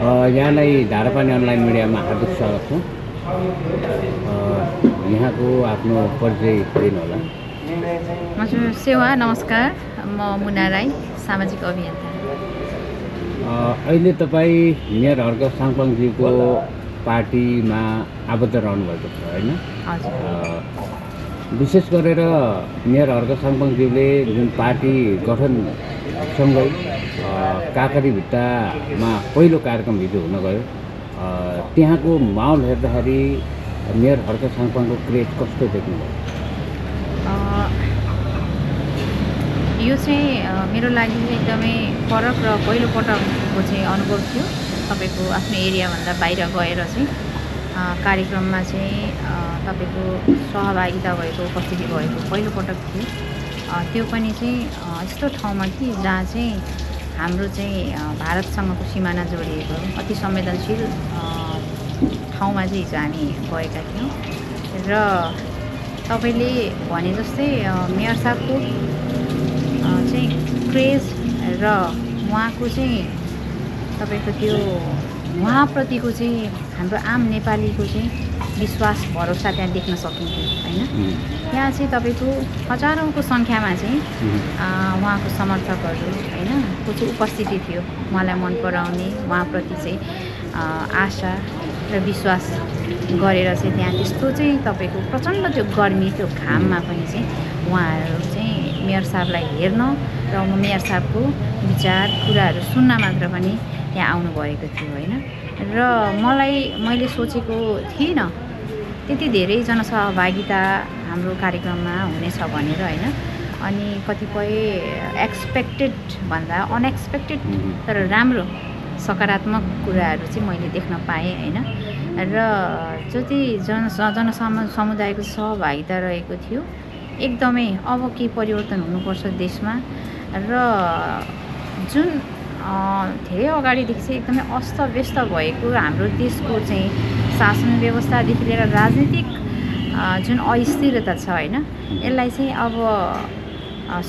यहाँलाई धारापानी अनलाइन मिडियामा हार्दिक स्वागत छ। यहाँको आफ्नो परिचय दिनुहोला। हजुर सेवा नमस्कार, म मुना राई, सामाजिक अभियन्ता। अहिले तपाईँ मेयर हर्क साङपाङज्यूको पार्टीमा आबद्ध रहनुभएको छ होइन? हजुर। विशेष गरेर मेयर हर्क साङपाङज्यूले जुन पार्टी गठनसँगै काँकरीभिट्टामा पहिलो कार्यक्रम हिजो हुन गयो, त्यहाँको माहौल हेर्दाखेरि मेयर हर्क साङपाङको क्रेज कस्तो देख्नुभयो? यो चाहिँ मेरो लागि एकदमै फरक र पहिलोपटकको चाहिँ अनुभव थियो। तपाईँको आफ्नो एरियाभन्दा बाहिर गएर चाहिँ कार्यक्रममा चाहिँ तपाईँको सहभागिता भएको, उपस्थिति भएको पहिलोपटक थियो। त्यो पनि चाहिँ यस्तो ठाउँमा कि जहाँ चाहिँ हाम्रो चाहिँ भारतसँगको सिमाना जोडिएको अति संवेदनशील ठाउँमा चाहिँ हिजो हामी गएका थियौँ। र तपाईँले भने जस्तै मेयर साहबको चाहिँ क्रेज र उहाँको चाहिँ तपाईँको त्यो उहाँप्रतिको चाहिँ हाम्रो आम नेपालीको चाहिँ विश्वास भरोसा त्यहाँ देख्न सकिन्थ्यो होइन। त्यहाँ चाहिँ तपाईँको हजारौँको सङ्ख्यामा चाहिँ उहाँको समर्थकहरू होइन को चाहिँ उपस्थिति थियो। उहाँलाई मन पराउने, उहाँप्रति चाहिँ आशा र विश्वास गरेर चाहिँ त्यहाँ त्यस्तो चाहिँ तपाईँको प्रचण्ड त्यो गर्मी, त्यो घाममा पनि चाहिँ उहाँहरू चाहिँ मेयर साहबलाई हेर्न र मेयर साहबको विचार कुराहरू सुन्न मात्र पनि त्यहाँ आउनुभएको थियो होइन। र मैले सोचेको थिइनँ त्यति धेरै जनसहभागिता हाम्रो कार्यक्रममा हुनेछ भनेर होइन। अनि कतिपय एक्सपेक्टेड भन्दा अनएक्सपेक्टेड तर राम्रो सकारात्मक कुराहरू चाहिँ मैले देख्न पाएँ होइन। र जति समुदायको सहभागिता रहेको थियो, एकदमै अब के परिवर्तन हुनुपर्छ देशमा र जुन धेरै अगाडिदेखि चाहिँ एकदमै अस्तव्यस्त भएको हाम्रो देशको चाहिँ शासन व्यवस्थादेखि लिएर राजनीतिक जुन अस्थिरता छ होइन, यसलाई चाहिँ अब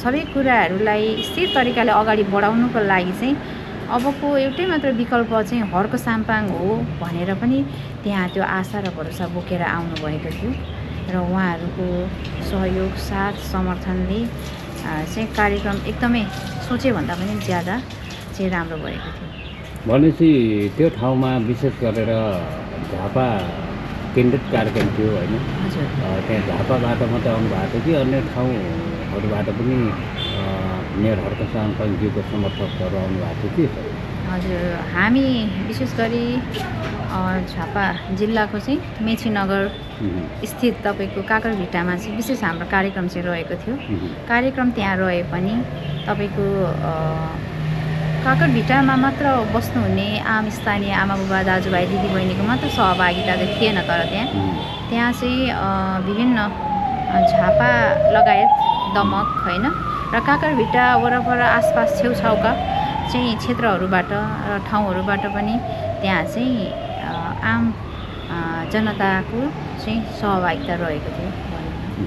सबै कुराहरूलाई स्थिर तरिकाले अगाडि बढाउनुको लागि चाहिँ अबको एउटै मात्र विकल्प चाहिँ हर्क साङपाङ हो भनेर पनि त्यहाँ त्यो आशा र भरोसा बोकेर आउनुभएको थियो। र उहाँहरूको सहयोग, साथ, समर्थनले चाहिँ कार्यक्रम एकदमै सोचेभन्दा पनि ज्यादा चाहिँ राम्रो भएको थियो। भनेपछि त्यो ठाउँमा विशेष गरेर झापा केन्द्रित कार्यक्रम थियो होइन? हजुर। त्यहाँ झापाबाट मात्रै आउनु भएको थियो कि अन्य ठाउँहरूबाट पनि मेयर हर्क साङपाङज्यूको समर्थकहरू आउनु भएको थियो कि? हजुर, हामी विशेष गरी झापा जिल्लाको चाहिँ मेचीनगर स्थित तपाईँको काँकरभिट्टामा चाहिँ विशेष हाम्रो कार्यक्रम चाहिँ रहेको थियो। कार्यक्रम त्यहाँ रहे पनि तपाईँको काँकरभिट्टामा मात्र बस्नुहुने आम स्थानीय आमा बुबा दाजुभाइ दिदीबहिनीको मात्र सहभागिता त थिएन। तर त्यहाँ चाहिँ विभिन्न झापा लगायत दमक होइन र काँकरभिट्टा वरपर आसपास छेउछाउका चाहिँ क्षेत्रहरूबाट र ठाउँहरूबाट पनि त्यहाँ चाहिँ आम जनताको चाहिँ सहभागिता रहेको थियो।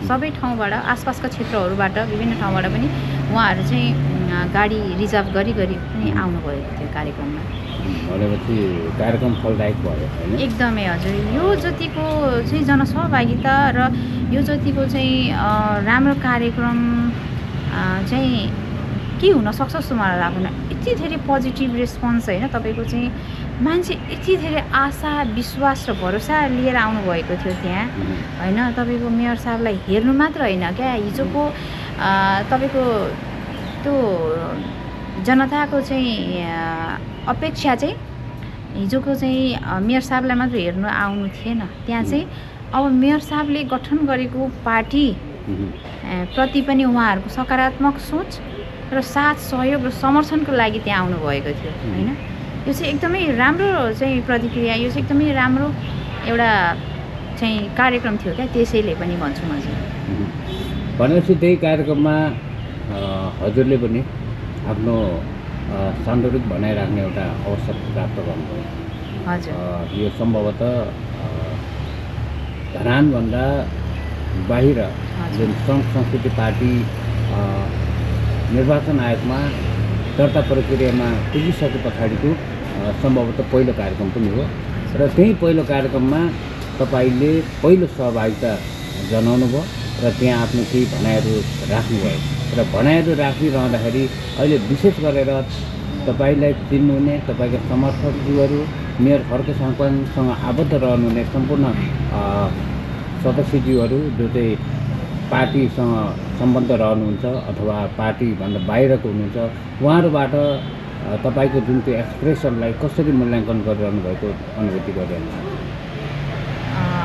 सबै ठाउँबाट, आसपासका क्षेत्रहरूबाट, विभिन्न ठाउँबाट पनि उहाँहरू चाहिँ गाडी रिजर्भ गरी पनि आउनुभएको थियो कार्यक्रममा। भनेपछि कार्यक्रम फलदायक भयो होइन? एकदमै हजुर। यो जतिको चाहिँ जनसहभागिता र यो जतिको चाहिँ राम्रो कार्यक्रम चाहिँ के हुनसक्छ जस्तो मलाई लाग्दैन। यति धेरै पोजिटिभ रेस्पोन्स होइन, तपाईँको चाहिँ मान्छे यति धेरै आशा, विश्वास र भरोसा लिएर आउनुभएको थियो त्यहाँ होइन। तपाईँको मेयर साहबलाई हेर्नु मात्र होइन क्या, हिजोको तपाईँको त्यो जनताको चाहिँ अपेक्षा चाहिँ हिजोको चाहिँ मेयर साहबलाई मात्र हेर्नु आउनु थिएन। त्यहाँ चाहिँ अब मेयर साहबले गठन गरेको पार्टी प्रति पनि उहाँहरूको सकारात्मक सोच र साथ, सहयोग र समर्थनको लागि त्यहाँ आउनुभएको थियो होइन। यो चाहिँ एकदमै राम्रो चाहिँ प्रतिक्रिया, यो चाहिँ एकदमै राम्रो एउटा चाहिँ कार्यक्रम थियो क्या, त्यसैले पनि भन्छु म चाहिँ। भनेपछि त्यही कार्यक्रममा हजुरले पनि आफ्नो सान्दर्भिक बनाइराख्ने एउटा अवसर प्राप्त गर्नुभयो। हजुर। यो सम्भवतः धरानभन्दा बाहिर जुन सङ्घ संस्कृति पार्टी निर्वाचन आयोगमा दर्ता प्रक्रियामा पुगिसके पछाडिको सम्भवतः पहिलो कार्यक्रम पनि हो र त्यही पहिलो कार्यक्रममा तपाईँले पहिलो सहभागिता जनाउनु भयो र त्यहाँ आफ्नो केही भनाइहरू राख्नुभयो र भनाइहरू राखिरहँदाखेरि अहिले विशेष गरेर तपाईँलाई चिन्नुहुने तपाईँका समर्थकहरू मेयर खड्का साङपाङसँग आबद्ध रहनुहुने सम्पूर्ण सदस्यज्यूहरू जो चाहिँ पार्टीसँग सम्बन्ध रहनुहुन्छ अथवा पार्टीभन्दा बाहिरको हुनुहुन्छ उहाँहरूबाट तपाईँको जुन त्यो एक्सप्रेसनलाई कसरी मूल्याङ्कन गरिरहनु भएको अनुभूति गरिरहनु?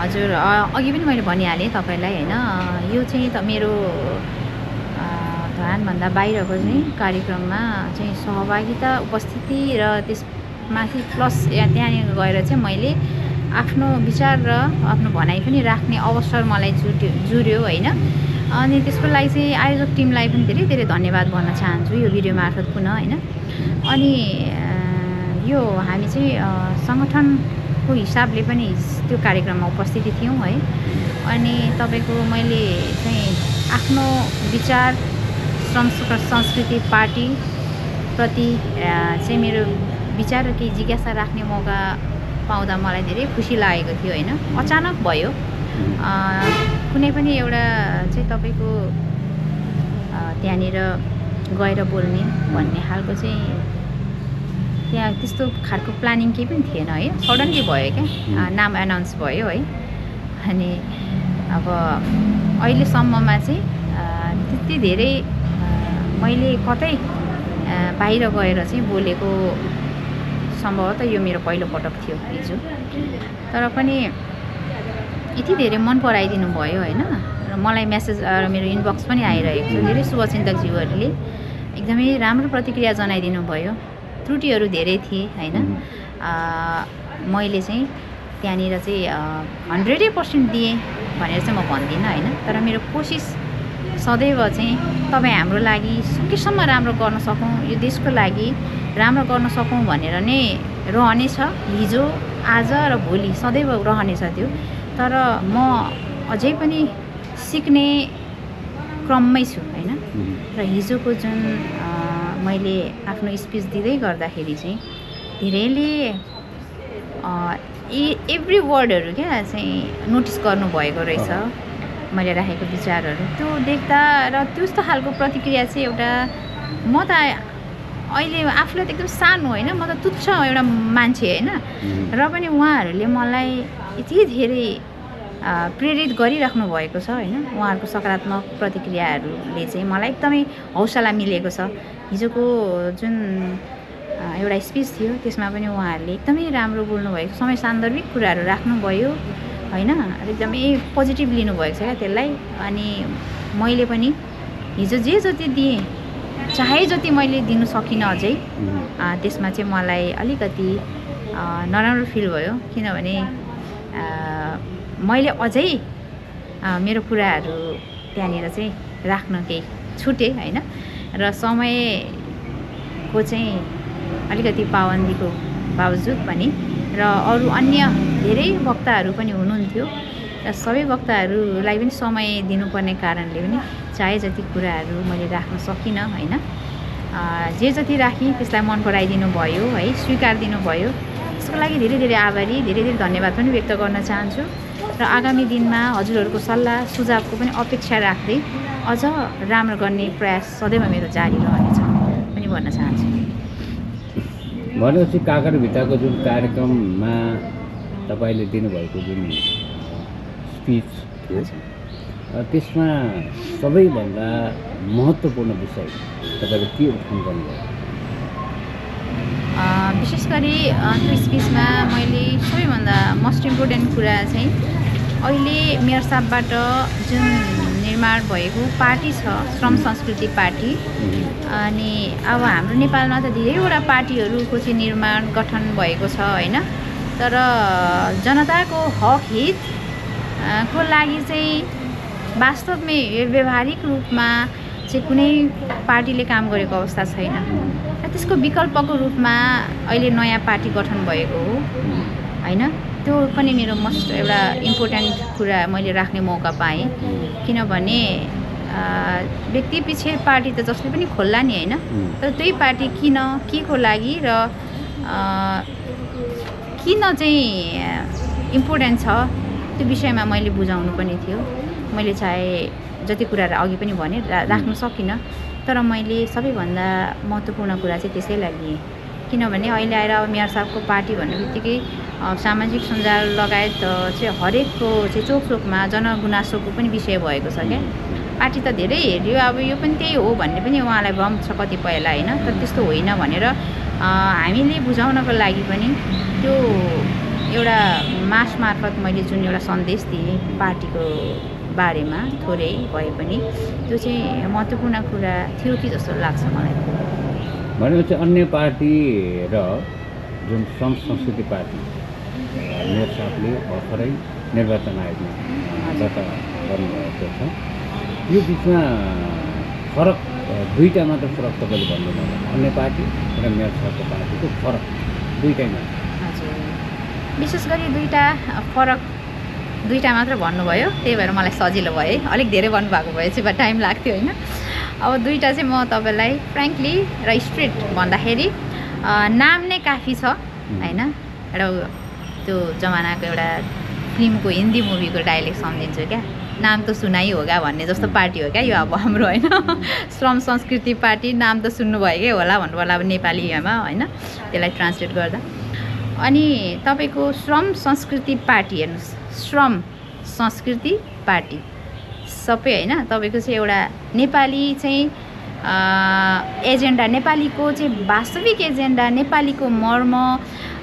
हजुर, अघि पनि मैले भनिहालेँ तपाईँलाई होइन, यो चाहिँ त मेरो धरानभन्दा बाहिरको चाहिँ कार्यक्रममा चाहिँ सहभागिता उपस्थिति र त्यसमाथि प्लस त्यहाँनिर गएर चाहिँ मैले आफ्नो विचार र आफ्नो भनाइ पनि राख्ने अवसर मलाई जुर्यो होइन। अनि त्यसको लागि चाहिँ आयोजक टिमलाई पनि धेरै धेरै धन्यवाद भन्न चाहन्छु यो भिडियो मार्फत पुनः होइन। अनि यो हामी चाहिँ सङ्गठनको हिसाबले पनि त्यो कार्यक्रममा उपस्थिति थियौँ है। अनि तपाईँको मैले चाहिँ आफ्नो विचार श्रम संस्कृति पार्टीप्रति चाहिँ मेरो विचार र केही जिज्ञासा राख्ने मौका पाउँदा मलाई धेरै खुसी लागेको थियो होइन। अचानक भयो, कुनै पनि एउटा चाहिँ तपाईँको त्यहाँनिर गएर बोल्ने भन्ने खालको चाहिँ त्यहाँ त्यस्तो खालको प्लानिङ केही पनि थिएन है, सडनली भयो क्या, नाम एनाउन्स भयो है। अनि अब अहिलेसम्ममा चाहिँ त्यति धेरै मैले कतै बाहिर गएर चाहिँ बोलेको सम्भवतः यो मेरो पहिलो पटक थियो हिजो। तर पनि यति धेरै मन पराइदिनु भयो होइन। र मलाई मेसेज मेरो इनबक्स पनि आइरहेको छ, धेरै शुभचिन्तकज्यूहरूले एकदमै राम्रो प्रतिक्रिया जनाइदिनु भयो। त्रुटिहरू धेरै थिए होइन। मैले चाहिँ त्यहाँनिर चाहिँ 100% दिएँ भनेर चाहिँ म भन्दिनँ होइन। तर मेरो कोसिस सदैव चाहिँ तपाईँ हाम्रो लागि सकेसम्म राम्रो गर्न सकौँ, यो देशको लागि राम्रो गर्न सकौँ भनेर नै रहनेछ। हिजो आज र भोलि सदैव रहनेछ त्यो। तर म अझै पनि सिक्ने क्रममै छु होइन। र हिजोको जुन मैले आफ्नो स्पिच दिँदै गर्दाखेरि चाहिँ धेरैले एभ्री वर्डहरू क्या चाहिँ नोटिस गर्नुभएको रहेछ मैले राखेको विचारहरू। त्यो देख्दा र त्यस्तो खालको प्रतिक्रिया चाहिँ एउटा म त अहिले आफूलाई त एकदम सानो होइन, म त तुच्छ एउटा मान्छे होइन। र पनि उहाँहरूले मलाई यति धेरै प्रेरित गरिराख्नु भएको छ होइन। उहाँहरूको सकारात्मक प्रतिक्रियाहरूले चाहिँ मलाई एकदमै हौसला मिलेको छ। हिजोको जुन एउटा स्पिच थियो त्यसमा पनि उहाँहरूले एकदमै राम्रो बोल्नुभएको, समय सान्दर्भिक कुराहरू राख्नुभयो होइन। एकदमै पोजिटिभ लिनुभएको छ क्या त्यसलाई। अनि मैले पनि हिजो जे जति दिएँ, चाहे जति मैले दिनु सकिनँ अझै, त्यसमा चाहिँ मलाई अलिकति नराम्रो फिल भयो। किनभने मैले अझै मेरो कुराहरू त्यहाँनिर चाहिँ राख्न केही छुटेँ होइन। र समयको चाहिँ अलिकति पाबन्दीको बावजुद पनि र अरू अन्य धेरै वक्ताहरू पनि हुनुहुन्थ्यो र सबै वक्ताहरूलाई पनि समय दिनुपर्ने कारणले पनि चाहे जति कुराहरू मैले राख्न सकिनँ होइन। जे जति राखेँ त्यसलाई मन पराइदिनु भयो है, स्वीकार दिनुभयो। त्यसको लागि धेरै धेरै आभारी, धेरै धेरै धन्यवाद पनि व्यक्त गर्न चाहन्छु। र आगामी दिनमा हजुरहरूको सल्लाह सुझावको पनि अपेक्षा राख्दै अझ राम्रो गर्ने प्रयास सदैव मेरो जारी रहनेछ पनि भन्न चाहन्छु। भनेपछि काँक्राभित्रको जुन कार्यक्रममा तपाईँले दिनुभएको जुन स्पिच थियो त्यसमा सबैभन्दा महत्त्वपूर्ण विषय तपाईँले के उठान गर्नुभयो? विशेष गरी त्यो स्पिचमा मैले सबैभन्दा मोस्ट इम्पोर्टेन्ट कुरा चाहिँ अहिले मेयर साहबबाट जुन निर्माण भएको पार्टी छ, श्रम संस्कृति पार्टी। अनि अब हाम्रो नेपालमा त धेरैवटा पार्टीहरूको चाहिँ निर्माण गठन भएको छ होइन। तर जनताको हक हित को लागि चाहिँ वास्तवमै व्यवहारिक रूपमा चाहिँ कुनै पार्टीले काम गरेको अवस्था छैन। र त्यसको विकल्पको रूपमा अहिले नयाँ पार्टी गठन भएको हो होइन। त्यो पनि मेरो मोस्ट एउटा इम्पोर्टेन्ट कुरा मैले राख्ने मौका पाएँ। किनभने व्यक्ति पछि पार्टी त जसले पनि खोल्ला नि होइन। तर त्यही पार्टी किन, के को लागि र किन चाहिँ इम्पोर्टेन्ट छ त्यो विषयमा मैले बुझाउनु पनि थियो। मैले चाहे जति कुराहरू अघि पनि भने राख्न सकिनँ, तर मैले सबैभन्दा महत्त्वपूर्ण कुरा चाहिँ त्यसैलाई लिएँ। किनभने अहिले आएर अब मेयर साहबको पार्टी भन्ने बित्तिकै सामाजिक सञ्जाल लगायत चाहिँ हरेकको चाहिँ चोक चोकमा जनगुनासोको पनि विषय भएको छ क्या। पार्टी त धेरै हेऱ्यो, अब यो पनि त्यही हो भन्ने पनि उहाँलाई भ्रम छ कतिपयलाई होइन, तर त्यस्तो होइन भनेर हामीले बुझाउनको लागि पनि त्यो एउटा मास मार्फत मैले जुन एउटा सन्देश दिएँ पार्टीको बारेमा थोरै भए पनि त्यो चाहिँ महत्त्वपूर्ण कुरा थियो कि जस्तो लाग्छ मलाई। भनेपछि अन्य पार्टी र जुन श्रम संस्कृति पार्टी मेयर साहबले भर्खरै निर्वाचन आयोगमा दर्ता गर्नुभएको छ, यो बिचमा फरक दुईवटा मात्र फरक तपाईँले भन्नुभयो, अन्य पार्टी र मेयर साहबको पार्टीको फरक दुईटैमा? हजुर, विशेष गरी दुईवटा मात्र भन्नुभयो, त्यही भएर मलाई सजिलो भयो। अलिक धेरै भन्नुभएको भए चाहिँ टाइम लाग्थ्यो होइन। अब दुईवटा चाहिँ म तपाईँलाई फ्रेङ्कली र स्ट्रेट भन्दाखेरि नाम नै काफी छ होइन। एउटा त्यो जमानाको एउटा फिल्मको हिन्दी मुभीको डाइलेक्ट सम्झिन्छु क्या, नाम त सुनाइ होगा भन्ने जस्तो पार्टी हो क्या यो अब हाम्रो होइन। श्रम संस्कृति पार्टी नाम त सुन्नुभएकै होला भन्नु पर्ला अब नेपालीमा होइन, त्यसलाई ट्रान्सलेट गर्दा। अनि तपाईँको श्रम संस्कृति पार्टी हेर्नुहोस्, श्रम संस्कृति पार्टी सबै होइन, तपाईँको चाहिँ एउटा नेपाली चाहिँ एजेन्डा, नेपालीको चाहिँ वास्तविक एजेन्डा, नेपालीको मर्म,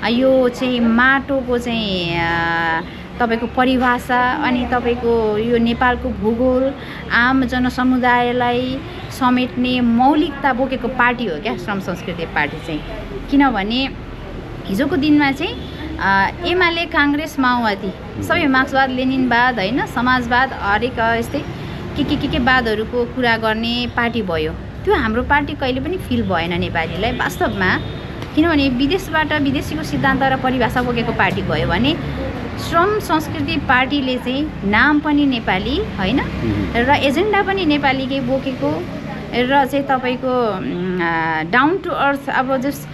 यो चाहिँ माटोको चाहिँ तपाईँको परिभाषा, अनि तपाईँको यो नेपालको भूगोल, आम जनसमुदायलाई समेट्ने मौलिकता बोकेको पार्टी हो क्या श्रम संस्कृति पार्टी चाहिँ। किनभने हिजोको दिनमा चाहिँ एमाले, काङ्ग्रेस, माओवादी सबै मार्क्सवाद, लेनिनवाद होइन, समाजवाद, हरेक यस्तै के वादहरूको कुरा गर्ने पार्टी भयो। त्यो हाम्रो पार्टी कहिले पनि फिल भएन नेपालीलाई वास्तवमा। किनभने विदेशबाट विदेशीको सिद्धान्त र परिभाषा बोकेको पार्टी भयो भने श्रम संस्कृति पार्टीले चाहिँ नाम पनि नेपाली होइन र एजेन्डा पनि नेपालीकै बोकेको र चाहिँ तपाईँको डाउन टु अर्थ, अब जस्ट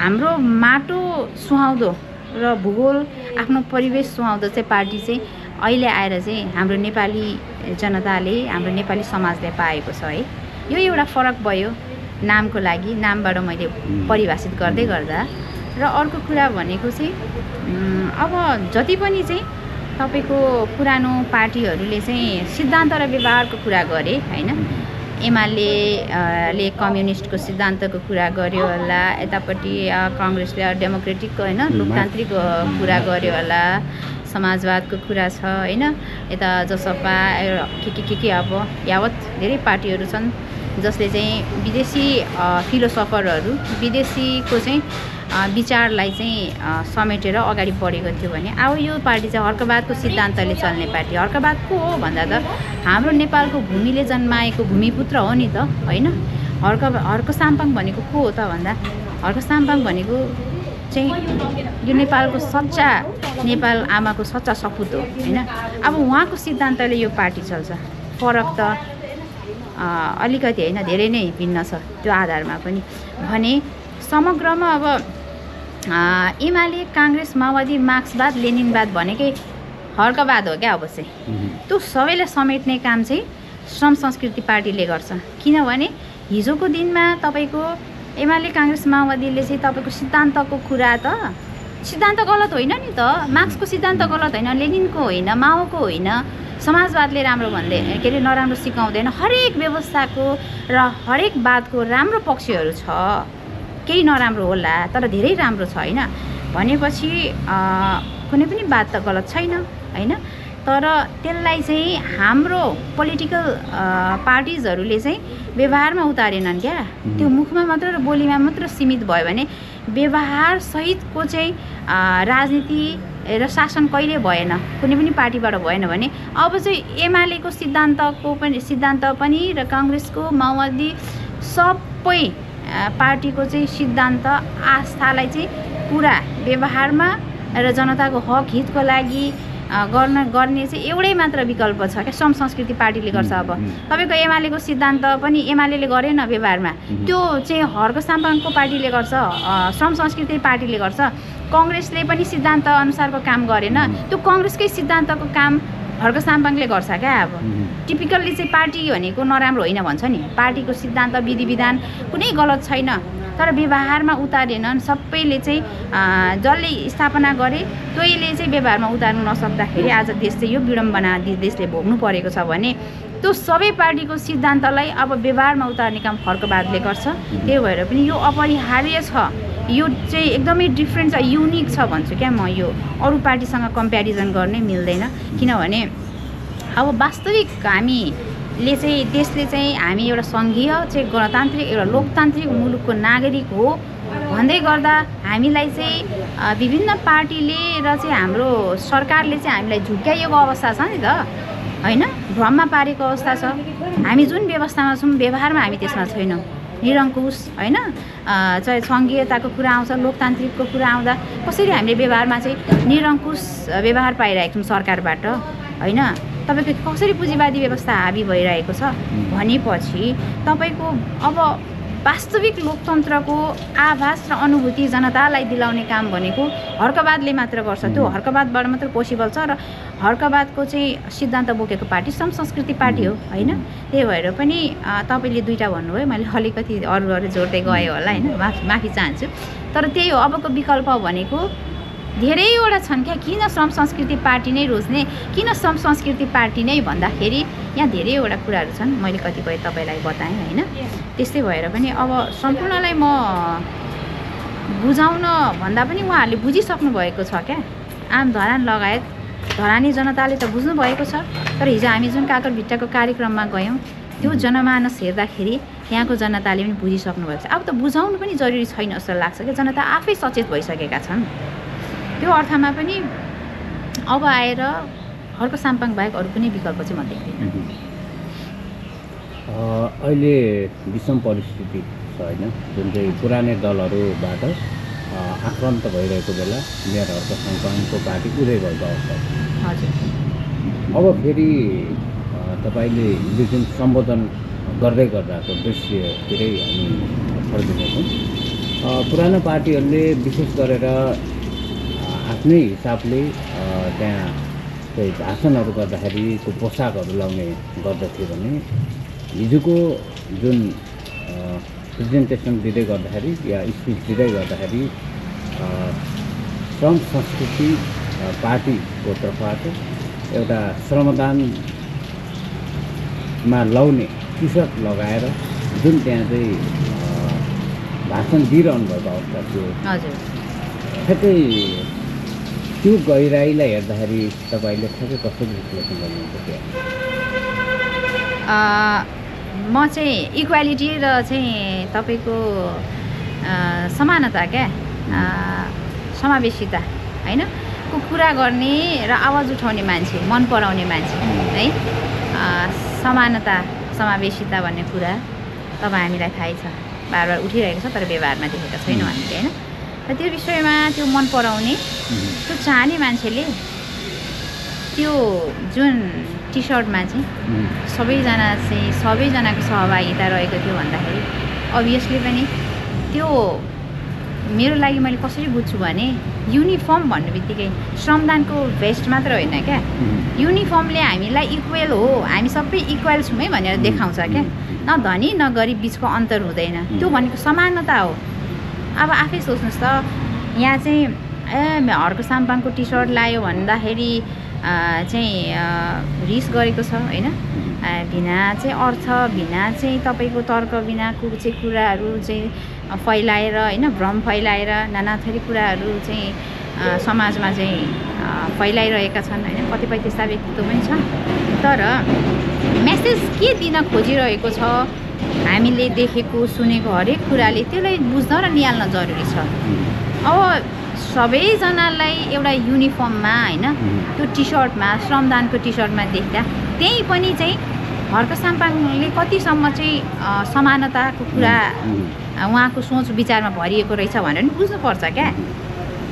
हाम्रो माटो सुहाउँदो र भूगोल आफ्नो परिवेश सुहाउँदो चाहिँ पार्टी चाहिँ अहिले आएर चाहिँ हाम्रो नेपाली जनताले, हाम्रो नेपाली समाजले पाएको छ है। यो एउटा फरक भयो नामको लागि, नामबाट मैले परिभाषित गर्दै गर्दा। र अर्को कुरा भनेको चाहिँ अब जति पनि चाहिँ तपाईँको पुरानो पार्टीहरूले चाहिँ सिद्धान्त र व्यवहारको कुरा गरे होइन, एमाले कम्युनिस्टको सिद्धान्तको कुरा गर्यो होला, यतापट्टि काङ्ग्रेसले डेमोक्रेटिक होइन लोकतान्त्रिक कुरा गर्यो होला, समाजवादको कुरा छ होइन, यता जसपा के अब यावत धेरै पार्टीहरू छन् जसले चाहिँ विदेशी फिलोसफरहरू, विदेशीको चाहिँ विचारलाई चाहिँ समेटेर अगाडि बढेको थियो भने अब यो पार्टी चाहिँ हर्कवादको सिद्धान्तले चल्ने पार्टी। हर्कवाद को हो भन्दा त हाम्रो नेपालको भूमिले जन्माएको भूमिपुत्र हो नि त होइन। हर्क साम्पाङ भनेको को हो त भन्दा हर्क साम्पाङ भनेको चाहिँ यो नेपालको सच्चा, नेपाल आमाको सच्चा सपुत हो होइन। अब उहाँको सिद्धान्तले यो पार्टी चल्छ। फरक त अलिकति होइन धेरै नै भिन्न छ त्यो आधारमा पनि भने समग्रमा अब एमाले, काङ्ग्रेस, माओवादी, मार्क्सवाद, लेनिनवाद भनेकै हर्कवाद हो क्या। अब चाहिँ त्यो सबैलाई समेट्ने काम चाहिँ श्रम संस्कृति पार्टीले गर्छ। किनभने हिजोको दिनमा तपाईँको एमाले, काङ्ग्रेस, माओवादीले चाहिँ तपाईँको सिद्धान्तको कुरा त सिद्धान्त गलत होइन नि त, मार्क्सको सिद्धान्त गलत होइन, लेनिनको होइन, माओको होइन, समाजवादले राम्रो भन्दै के अरे नराम्रो सिकाउँदैन। हरेक व्यवस्थाको र हरेक वादको राम्रो पक्षहरू छ, केही नराम्रो होला तर धेरै राम्रो छ होइन। भनेपछि कुनै पनि वाद त गलत छैन होइन। तर त्यसलाई चाहिँ हाम्रो पोलिटिकल पार्टिजहरूले चाहिँ व्यवहारमा उतारेनन् क्या। त्यो मुखमा मात्र र बोलीमा मात्र सीमित भयो भने व्यवहार सहितको चाहिँ राजनीति र शासन कहिले भएन, कुनै पनि पार्टीबाट भएन भने अब चाहिँ एमालेको सिद्धान्त पनि र काङ्ग्रेसको, माओवादी सबै पार्टीको चाहिँ सिद्धान्त आस्थालाई चाहिँ पुरा व्यवहारमा र जनताको हक हितको लागि गर्ने चाहिँ एउटै मात्र विकल्प छ क्या, श्रम संस्कृति पार्टीले गर्छ। अब तपाईँको एमालेको सिद्धान्त पनि एमाले गरेन व्यवहारमा, त्यो चाहिँ हर्क साम्पाङको पार्टीले गर्छ, श्रम संस्कृति पार्टीले गर्छ। कङ्ग्रेसले पनि सिद्धान्त अनुसारको काम गरेन, त्यो कङ्ग्रेसकै सिद्धान्तको काम हर्क साम्पाङले गर्छ क्या। अब टिपिकल्ली चाहिँ पार्टी भनेको नराम्रो होइन भन्छ नि, पार्टीको सिद्धान्त विधि विधान कुनै गलत छैन, तर व्यवहारमा उतारेनन्। सबैले चाहिँ जसले स्थापना गरे त्यहीले चाहिँ व्यवहारमा उतार्नु नसक्दाखेरि आज देश चाहिँ यो विडम्बना देशले भोग्नु परेको छ भने त्यो सबै पार्टीको सिद्धान्तलाई अब व्यवहारमा उतार्ने काम खड्कवादले गर्छ। त्यही भएर पनि यो अपरिहार्य छ, यो चाहिँ एकदमै डिफ्रेन्ट छ, युनिक छ भन्छु क्या म। यो अरू पार्टीसँग कम्पेरिजन गर्नै मिल्दैन, किनभने अब वास्तविक हामीले चाहिँ देशले चाहिँ हामी एउटा सङ्घीय चाहिँ गणतान्त्रिक एउटा लोकतान्त्रिक मुलुकको नागरिक हो भन्दै गर्दा हामीलाई चाहिँ विभिन्न पार्टीले र चाहिँ हाम्रो सरकारले चाहिँ हामीलाई झुक्क्याइएको अवस्था छ नि त, होइन, भ्रममा पारेको अवस्था छ। हामी जुन व्यवस्थामा छौँ व्यवहारमा हामी त्यसमा छैनौँ, निरङ्कुश, होइन। चाहे सङ्घीयताको कुरा आउँछ, लोकतान्त्रिकको कुरा आउँदा कसरी हामीले व्यवहारमा चाहिँ निरङ्कुश व्यवहार पाइरहेको छौँ सरकारबाट, होइन। तपाईँको कसरी पुँजीवादी व्यवस्था हाबी भइरहेको छ भनेपछि तपाईँको अब वास्तविक लोकतन्त्रको आभास र अनुभूति जनतालाई दिलाउने काम भनेको हर्कवादले मात्र गर्छ। त्यो हर्कवादबाट मात्र पोसिबल छ र हर्कवादको चाहिँ सिद्धान्त बोकेको पार्टी श्रम संस्कृति पार्टी हो, होइन। त्यही भएर पनि तपाईँले दुईवटा भन्नुभयो, मैले अलिकति अरू जोड्दै गएँ होला, होइन, माफी चाहन्छु। तर त्यही हो, अबको विकल्प भनेको धेरैवटा छन् क्या। किन श्रम संस्कृति पार्टी नै रोज्ने, किन श्रम संस्कृति पार्टी नै भन्दाखेरि यहाँ धेरैवटा कुराहरू छन्, मैले कतिपय तपाईँलाई बताएँ, होइन। त्यस्तै भएर पनि अब सम्पूर्णलाई म बुझाउन भन्दा पनि उहाँहरूले बुझिसक्नु भएको छ क्या। आम धरान लगायत धरानी जनताले त बुझ्नु भएको छ, तर हिजो हामी जुन काकरभिट्टाको कार्यक्रममा गयौँ त्यो जनमानस हेर्दाखेरि यहाँको जनताले पनि बुझिसक्नु भएको छ। अब त बुझाउनु पनि जरुरी छैन जस्तो लाग्छ क्या, जनता आफै सचेत भइसकेका छन्। त्यो अर्थमा पनि अब आएर हर्क साम्पाङ बाहेक अरू कुनै विकल्प चाहिँ म देख्दिनँ। अहिले विषम परिस्थिति छ, होइन, जुन चाहिँ पुरानै दलहरूबाट आक्रान्त भइरहेको बेला मेयर हर्क साम्पाङको पार्टी उदय भएको अवस्था छ। हजुर, अब फेरि तपाईँले हिजो जुन सम्बोधन गर्दै गर्दाको दृश्यतिरै हामी फर्किनेछौँ। पुरानो पार्टीहरूले विशेष गरेर आफ्नै हिसाबले त्यहाँ चाहिँ भाषणहरू गर्दाखेरि त्यो पोसाकहरू लाउने गर्दथ्यो भने हिजोको जुन प्रेजेन्टेसन दिँदै गर्दाखेरि या स्पिच दिँदै गर्दाखेरि श्रम संस्कृति पार्टीको तर्फबाट एउटा श्रमदानमा लाउने टी सर्ट लगाएर जुन त्यहाँ चाहिँ भाषण दिइरहनु भएको अवस्था थियो। हजुर, ठ्याक्कै त्यो गहिराईलाई हेर्दाखेरि तपाईँले ठ्याक्कै कसरी विश्लेषण गर्नुहुन्छ? त्यो म चाहिँ इक्वालिटी र चाहिँ तपाईँको समानता क्या, समावेशिता, होइन, को कुरा गर्ने र आवाज उठाउने मान्छे, मन पराउने मान्छे, है। समानता समावेशिता भन्ने कुरा तपाईँ हामीलाई थाहै छ, बार बार उठिरहेको छ, तर व्यवहारमा देखेका छैनौँ हामीले, होइन। र त्यो विषयमा त्यो मन पराउने, त्यो चाहने मान्छेले त्यो जुन टी सर्टमा चाहिँ सबैजनाको सहभागिता रहेको थियो भन्दाखेरि अभियसली पनि त्यो मेरो लागि मैले कसरी बुझ्छु भने युनिफर्म भन्ने बित्तिकै श्रमदानको भेस्ट मात्र होइन क्या, युनिफर्मले हामीलाई इक्वेल हो, हामी सबै इक्वेल छौँ है भनेर देखाउँछ क्या। न धनी न गरिब बिचको अन्तर हुँदैन, त्यो भनेको समानता हो। अब आफै सोच्नुहोस् त, यहाँ चाहिँ हर्क साम्पाङको टी सर्ट लायो भन्दाखेरि चाहिँ रिस गरेको छ, होइन। बिना चाहिँ अर्थ, बिना चाहिँ तपाईँको तर्क बिनाको चाहिँ कुराहरू चाहिँ फैलाएर, होइन, भ्रम फैलाएर नाना थरी कुराहरू चाहिँ समाजमा चाहिँ फैलाइरहेका छन्, होइन। कतिपय त्यस्ता व्यक्तित्व पनि छन्, तर मेसेज के दिन खोजिरहेको छ हामीले देखेको सुनेको हरेक कुराले त्यसलाई बुझ्न र निहाल्न जरुरी छ। अब सबैजनालाई एउटा युनिफर्ममा, होइन, त्यो टी सर्टमा, श्रमदानको टी सर्टमा देख्दा त्यही पनि चाहिँ हर्क साम्पाङले कतिसम्म चाहिँ समानताको कुरा उहाँको सोच विचारमा भरिएको रहेछ भनेर पनि बुझ्नुपर्छ क्या।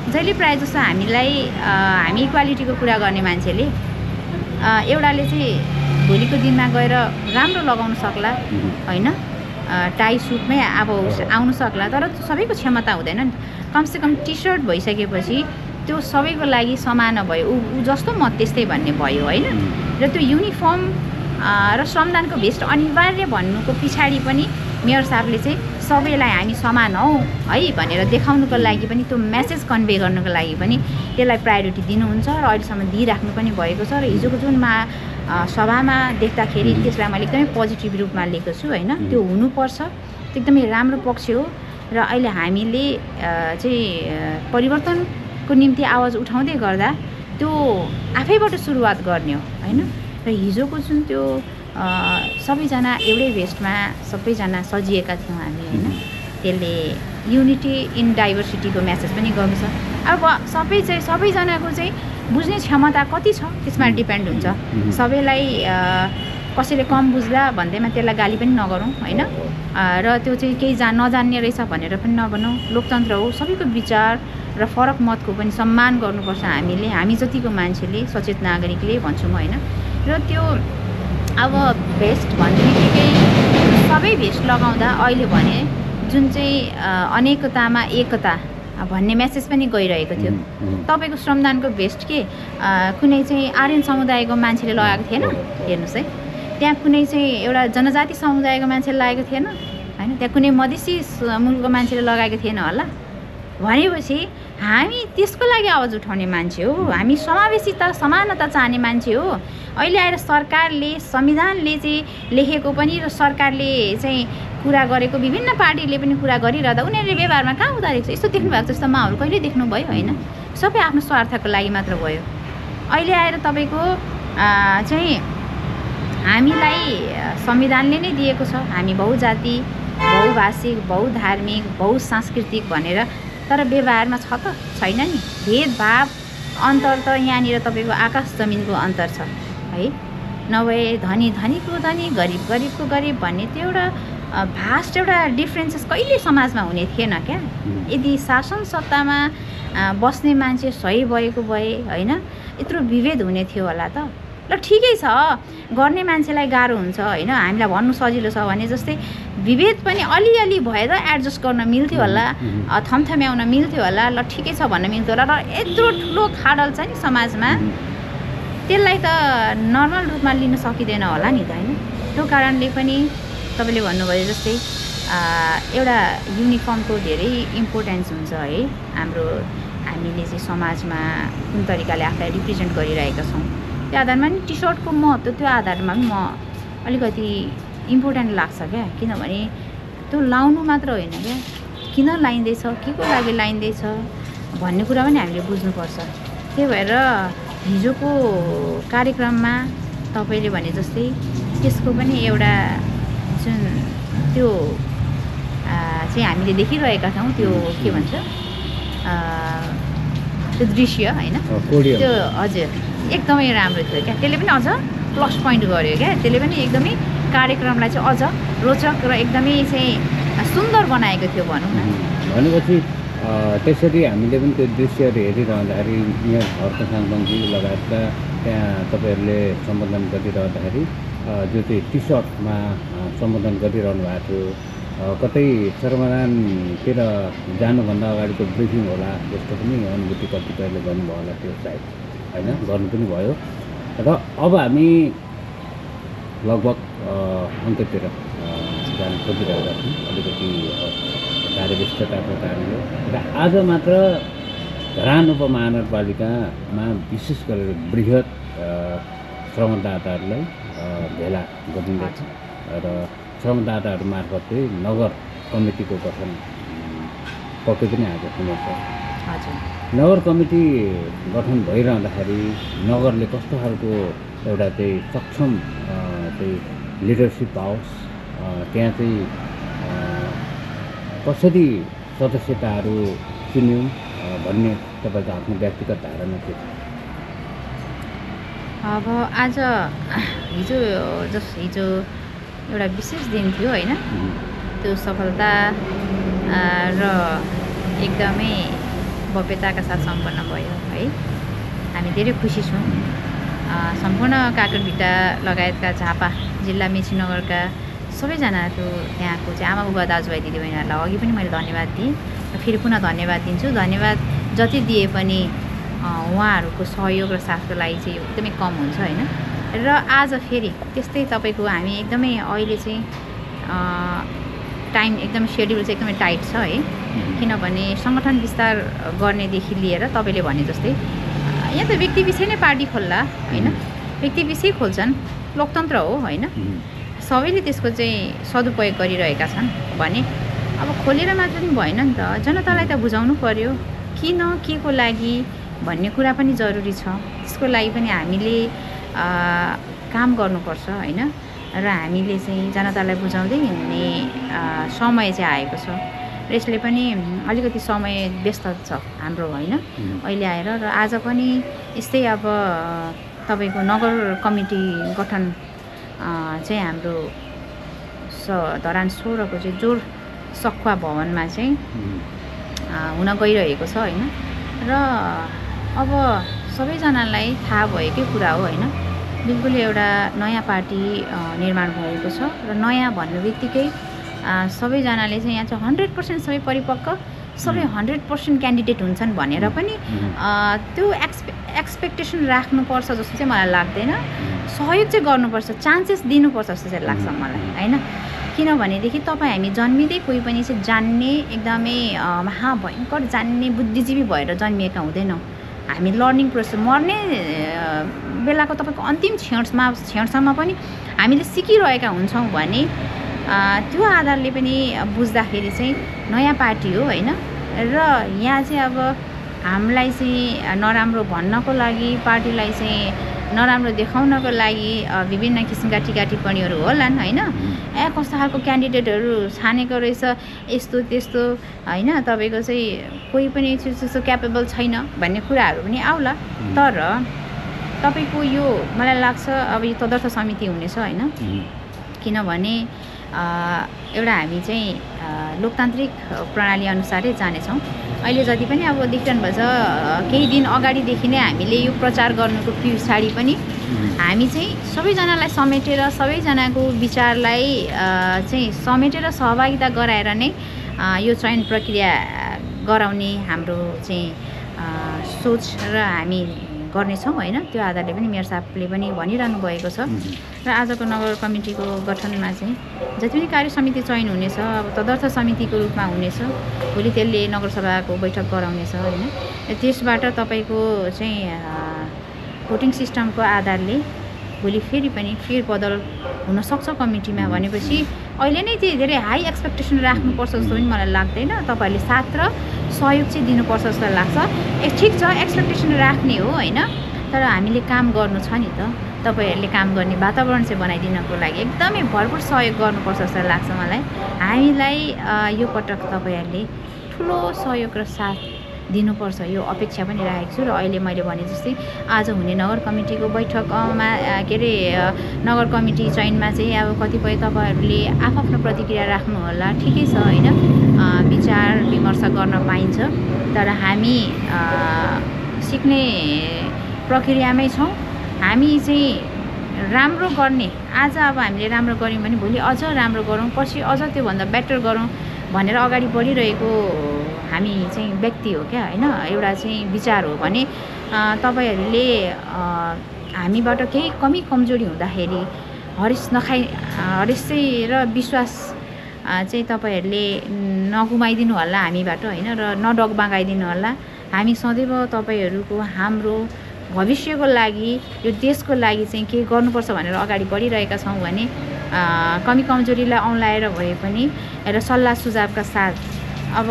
जहिले प्रायः जस्तो हामीलाई हामी इक्वालिटीको कुरा गर्ने मान्छेले एउटाले चाहिँ भोलिको दिनमा गएर राम्रो लगाउन सक्ला होइन, टाई सुटमै अब आउनु सक्ला, तर सबैको क्षमता हुँदैन नि। कमसेकम टी सर्ट भइसकेपछि त्यो सबैको लागि समान भयो, ऊ जस्तो म त्यस्तै भन्ने भयो होइन। र त्यो युनिफर्म र श्रमदानको भेस्ट अनिवार्य भन्नुको पछाडि पनि मेयर साहबले चाहिँ सबैलाई हामी समान हौ है भनेर देखाउनुको लागि पनि, त्यो मेसेज कन्भे गर्नुको लागि पनि त्यसलाई प्रायोरिटी दिनुहुन्छ र अहिलेसम्म दिइराख्नु पनि भएको छ। र हिजोको जुन सभामा देख्दाखेरि त्यसलाई मैले एकदमै पोजिटिभ रूपमा लिएको छु होइन। त्यो हुनुपर्छ, त्यो एकदमै राम्रो पक्ष हो। र अहिले हामीले चाहिँ परिवर्तनको निम्ति आवाज उठाउँदै गर्दा त्यो आफैबाट सुरुवात गर्ने हो होइन। र हिजोको जुन त्यो सबैजना एउटै भेस्टमा सबैजना सजिएका थियौँ हामी होइन, त्यसले युनिटी इन डाइभर्सिटीको मेसेज पनि गर्नु छ। अब सबैजनाको चाहिँ बुझ्ने क्षमता कति छ त्यसमा डिपेन्ड हुन्छ। सबैलाई कसैले कम बुझ्ला भन्दैमा त्यसलाई गाली पनि नगरौँ होइन। र त्यो चाहिँ केही नजान्ने रहेछ भनेर पनि नभनौँ। लोकतन्त्र हो, सबैको विचार र फरक मतको पनि सम्मान गर्नुपर्छ हामीले, हामी जतिको मान्छेले, सचेत नागरिकले भन्छु म होइन। र त्यो अब भेस्ट भन्ने बित्तिकै सबै भेस्ट लगाउँदा अहिले भने जुन चाहिँ अनेकतामा एकता भन्ने मेसेज पनि गइरहेको थियो। तपाईँको श्रमदानको भेस्ट के कुनै चाहिँ आर्यन समुदायको मान्छेले लगाएको थिएन, हेर्नुहोस् है। त्यहाँ कुनै चाहिँ एउटा जनजाति समुदायको मान्छेले लगाएको थिएन होइन, त्यहाँ कुनै मधेसी मुलुकको मान्छेले लगाएको थिएन होला। भनेपछि हामी त्यसको लागि आवाज उठाउने मान्छे हो, हामी समावेशिता समानता चाहने मान्छे हो। अहिले आएर सरकारले संविधानले चाहिँ लेखेको पनि र सरकारले चाहिँ कुरा गरेको विभिन्न पार्टीले पनि कुरा गरिरहँदा उनीहरूले व्यवहारमा कहाँ उतारेको छ? यस्तो देख्नु भएको जस्तो माहौल कहिले देख्नुभयो होइन। सबै आफ्नो स्वार्थको लागि मात्र भयो। अहिले आएर तपाईँको चाहिँ हामीलाई संविधानले नै दिएको छ हामी बहुजाति, बहुभाषिक, बहुधार्मिक, बहुसांस्कृतिक भनेर, तर व्यवहारमा छ त छैन नि। भेदभाव अन्तर त यहाँनिर तपाईँको आकाश जमिनको अन्तर छ है। नभए धनी धनीको धनी, गरिब गरिबको गरिब भन्ने त्यो एउटा भास्ट एउटा डिफ्रेन्सेस कहिले समाजमा हुने थिएन क्या। यदि शासन सत्तामा बस्ने मान्छे सही भएको भए होइन, यत्रो विभेद हुने थियो होला त। ल ठिकै छ, गर्ने मान्छेलाई गाह्रो हुन्छ होइन, हामीलाई भन्नु सजिलो छ भने जस्तै विभेद पनि अलिअलि भएर एडजस्ट गर्न मिल्थ्यो होला, थमथम्याउन मिल्थ्यो होला, ल ठिकै छ भन्न मिल्थ्यो होला। र यत्रो ठुलो खाडल छ नि समाजमा, त्यसलाई त नर्मल रूपमा लिन सकिँदैन होला नि त होइन। त्यो कारणले पनि तपाईँले भन्नुभयो जस्तै एउटा युनिफर्मको धेरै इम्पोर्टेन्स हुन्छ है। हामीले चाहिँ समाजमा कुन तरिकाले आफूलाई रिप्रेजेन्ट गरिरहेका छौँ त्यो आधारमा नि टी सर्टको महत्त्व त्यो आधारमा पनि म अलिकति इम्पोर्टेन्ट लाग्छ क्या। किनभने त्यो लाउनु मात्र होइन क्या, किन लाइँदैछ, के को लागि लाइँदैछ भन्ने कुरा पनि हामीले बुझ्नुपर्छ। त्यही भएर हिजोको कार्यक्रममा तपाईँले भने जस्तै त्यसको पनि एउटा जुन त्यो चाहिँ हामीले देखिरहेका छौँ, त्यो के भन्छ त्यो दृश्य होइन, त्यो हजुर एकदमै राम्रो थियो क्या। त्यसले पनि अझ प्लस पोइन्ट गर्यो क्या, त्यसले पनि एकदमै कार्यक्रमलाई चाहिँ अझ रोचक र एकदमै चाहिँ सुन्दर बनाएको थियो भनौँ न। भनेपछि त्यसरी हामीले पनि त्यो दृश्यहरू हेरिरहँदाखेरि मेयर हर्क साङपाङजी लगायतका त्यहाँ तपाईँहरूले सम्बोधन गरिरहँदाखेरि जो चाहिँ टी सर्टमा सम्बोधन गरिरहनु भएको थियो, कतै सर्वधानतिर जानुभन्दा अगाडिको ब्रिफिङ होला जस्तो पनि अनुभूति कतिपयले गर्नुभयो होला त्यो सायद होइन, गर्नु पनि भयो। र अब हामी लगभग अन्त्यतिर जान खोजिरहेका छौँ अलिकति कार्यव्यस्तताको कारणले। र आज मात्र धरान उपमहानगरपालिकामा विशेष गरेर बृहत श्रमदाताहरूलाई भेला गरिँदैछ र श्रमदाताहरू मार्फत चाहिँ नगर कमिटीको गठन पक्कै पनि आज हुनेछ। नगर कमिटी गठन भइरहँदाखेरि नगरले कस्तो खालको एउटा चाहिँ सक्षम चाहिँ लिडरसिप आओस्, त्यहाँ चाहिँ कसरी सदस्यताहरू चुन्यौँ भन्ने तपाईँको आफ्नो व्यक्तिगत धारणा के छ? अब आज हिजो एउटा विशेष दिन थियो होइन, त्यो सफलता र एकदमै भव्यताका साथ सम्पन्न भयो है। हामी धेरै खुसी छौँ। सम्पूर्ण काकरभिट्टा लगायतका झापा जिल्ला मेची नगरका सबैजनाको त्यहाँको चाहिँ आमा बुबा दाजुभाइ दिदीबहिनीहरूलाई अघि पनि मैले धन्यवाद दिएँ र फेरि पुनः धन्यवाद दिन्छु। धन्यवाद जति दिए पनि उहाँहरूको सहयोग र साथको लागि चाहिँ एकदमै कम हुन्छ होइन। र आज फेरि त्यस्तै तपाईँको हामी एकदमै अहिले चाहिँ टाइम एकदमै सेड्युल चाहिँ एकदमै टाइट छ है। किनभने सङ्गठन विस्तार गर्नेदेखि लिएर तपाईँले भने जस्तै यहाँ त व्यक्ति विषय नै पार्टी खोल्ला होइन, व्यक्ति विषय खोल्छन्, लोकतन्त्र हो होइन। सबैले त्यसको चाहिँ सदुपयोग गरिरहेका छन् भने अब खोलेर मात्र पनि भएन नि त, जनतालाई त बुझाउनु पर्यो किन के को लागि भन्ने कुरा पनि जरुरी छ। त्यसको लागि पनि हामीले काम गर्नुपर्छ होइन। र हामीले चाहिँ जनतालाई बुझाउँदै हिँड्ने समय चाहिँ आएको छ र यसले पनि अलिकति समय व्यस्त छ हाम्रो होइन अहिले आएर। र आज पनि यस्तै अब तपाईँको नगर कमिटी गठन चाहिँ हाम्रो धरान 16 को चाहिँ जोर सखुवा भवनमा चाहिँ हुन गइरहेको छ होइन। र अब सबैजनालाई थाहा भएकै कुरा हो होइन, बिल्कुल एउटा नयाँ पार्टी निर्माण भएको छ र नयाँ भन्ने बित्तिकै सबैजनाले चाहिँ यहाँ चाहिँ 100% सबै परिपक्व, सबै 100% क्यान्डिडेट हुन्छन् भनेर पनि त्यो एक्सपेक्टेसन राख्नुपर्छ जस्तो चाहिँ मलाई लाग्दैन। सहयोग चाहिँ गर्नुपर्छ, चान्सेस दिनुपर्छ जस्तो चाहिँ लाग्छ मलाई होइन। किनभनेदेखि तपाईँ हामी जन्मिँदै कोही पनि चाहिँ जान्ने एकदमै महाभयङ्कर जान्ने बुद्धिजीवी भएर जन्मिएका हुँदैनौँ। हामी लर्निङ प्रोसेस मर्ने बेलाको तपाईँको अन्तिम क्षणसम्म पनि हामीले सिकिरहेका हुन्छौँ भने त्यो आधारले पनि बुझ्दाखेरि चाहिँ नयाँ पार्टी हो होइन। र यहाँ चाहिँ अब हामीलाई चाहिँ नराम्रो भन्नको लागि, पार्टीलाई चाहिँ नराम्रो देखाउनको लागि विभिन्न किसिमका टिका टिप्पणीहरू होलान् होइन। कस्तो खालको क्यान्डिडेटहरू छानेको रहेछ यस्तो त्यस्तो होइन, तपाईँको चाहिँ कोही पनि त्यस्तो क्यापेबल छैन भन्ने कुराहरू पनि आउला। तर तपाईँको यो मलाई लाग्छ अब यो तदर्थ समिति हुनेछ होइन। किनभने एउटा हामी चाहिँ लोकतान्त्रिक प्रणाली अनुसारै जानेछौँ। अहिले जति पनि अब देखिरहनु भएको छ केही दिन अगाडिदेखि नै हामीले यो प्रचार गर्नुको पछाडि पनि हामी चाहिँ सबैजनालाई समेटेर सबैजनाको विचारलाई चाहिँ समेटेर सहभागिता गराएर नै यो चयन प्रक्रिया गराउने हाम्रो चाहिँ सोच र हामी गर्नेछौँ होइन। त्यो आधारले पनि मेयर साहबले पनि भनिरहनु भएको छ। र आजको नगर कमिटीको गठनमा चाहिँ जति पनि कार्य समिति चयन हुनेछ अब तदर्थ समितिको रूपमा हुनेछ। भोलि त्यसले नगरसभाको बैठक गराउनेछ होइन। त्यसबाट तपाईँको चाहिँ भोटिङ सिस्टमको आधारले भोलि फेरि पनि फेरबदल हुनसक्छ कमिटीमा भनेपछि अहिले नै चाहिँ धेरै हाई एक्सपेक्टेसन राख्नुपर्छ जस्तो पनि मलाई लाग्दैन। तपाईँहरूले साथ र सहयोग चाहिँ दिनुपर्छ जस्तो लाग्छ। ठिक छ एक्सपेक्टेसन राख्ने हो होइन, तर हामीले काम गर्नु छ नि त। तपाईँहरूले काम गर्ने वातावरण चाहिँ बनाइदिनको लागि एकदमै भरपुर सहयोग गर्नुपर्छ जस्तो लाग्छ मलाई। हामीलाई यो पटक तपाईँहरूले ठुलो सहयोग र साथ दिनुपर्छ यो अपेक्षा पनि राखेको छु। र अहिले मैले भने जस्तै आज हुने नगर कमिटीको बैठकमा के अरे नगर कमिटी चयनमा चाहिँ अब कतिपय तपाईँहरूले आफ्नो प्रतिक्रिया राख्नुहोला, ठिकै छ होइन, विचार विमर्श गर्न पाइन्छ। तर हामी सिक्ने प्रक्रियामै छौँ। हामी चाहिँ राम्रो गर्ने, आज अब हामीले राम्रो गऱ्यौँ भने भोलि अझ राम्रो गरौँ, पछि अझ त्योभन्दा बेटर गरौँ भनेर अगाडि बढिरहेको हामी चाहिँ व्यक्ति हो क्या होइन। एउटा चाहिँ विचार हो भने तपाईँहरूले हामीबाट केही कमी कमजोरी हुँदाखेरि हरेस र विश्वास चाहिँ तपाईँहरूले नगुमाइदिनु होला हामीबाट होइन, र नडगमगाइदिनु होला। हामी सदैव तपाईँहरूको हाम्रो भविष्यको लागि यो देशको लागि चाहिँ के गर्नुपर्छ भनेर अगाडि बढिरहेका छौँ भने कमी कमजोरीलाई औँलाएर भए पनि र सल्लाह सुझावका साथ अब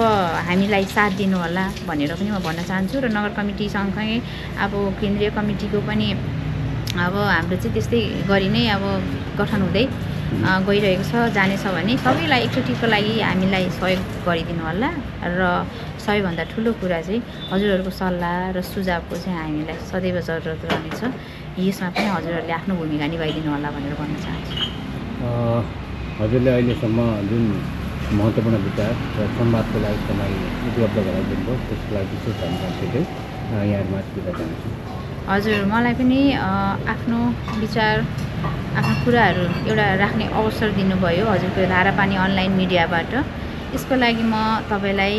हामीलाई साथ दिनु होला भनेर पनि म भन्न चाहन्छु। र नगर कमिटी सँगसँगै अब केन्द्रीय कमिटीको पनि अब हाम्रो चाहिँ त्यस्तै गरी नै अब गठन हुँदै गइरहेको छ, जानेछ भने सबैलाई एकचोटिको लागि हामीलाई सहयोग गरिदिनु होला। र सबैभन्दा ठुलो कुरा चाहिँ हजुरहरूको सल्लाह र सुझावको चाहिँ हामीलाई सदैव जरुरत रहनेछ। यसमा पनि हजुरहरूले आफ्नो भूमिका निभाइदिनु होला भनेर भन्न चाहन्छु। हजुरले अहिलेसम्म जुन महत्त्वपूर्ण विचार र संवादको लागि समय उपलब्ध गराइदिनु भयो, त्यसको लागि विशेष धन्यवाद दिँदै यहाँहरूमा बिदा चाहन्छु। हजुर, मलाई पनि आफ्नो विचार, आफ्नो कुराहरू एउटा राख्ने अवसर दिनुभयो हजुरको धारापानी अनलाइन मिडियाबाट। यसको लागि म तपाईँलाई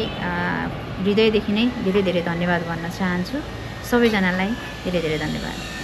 हृदयदेखि नै धेरै धेरै धन्यवाद भन्न चाहन्छु। सबैजनालाई धेरै धेरै धन्यवाद।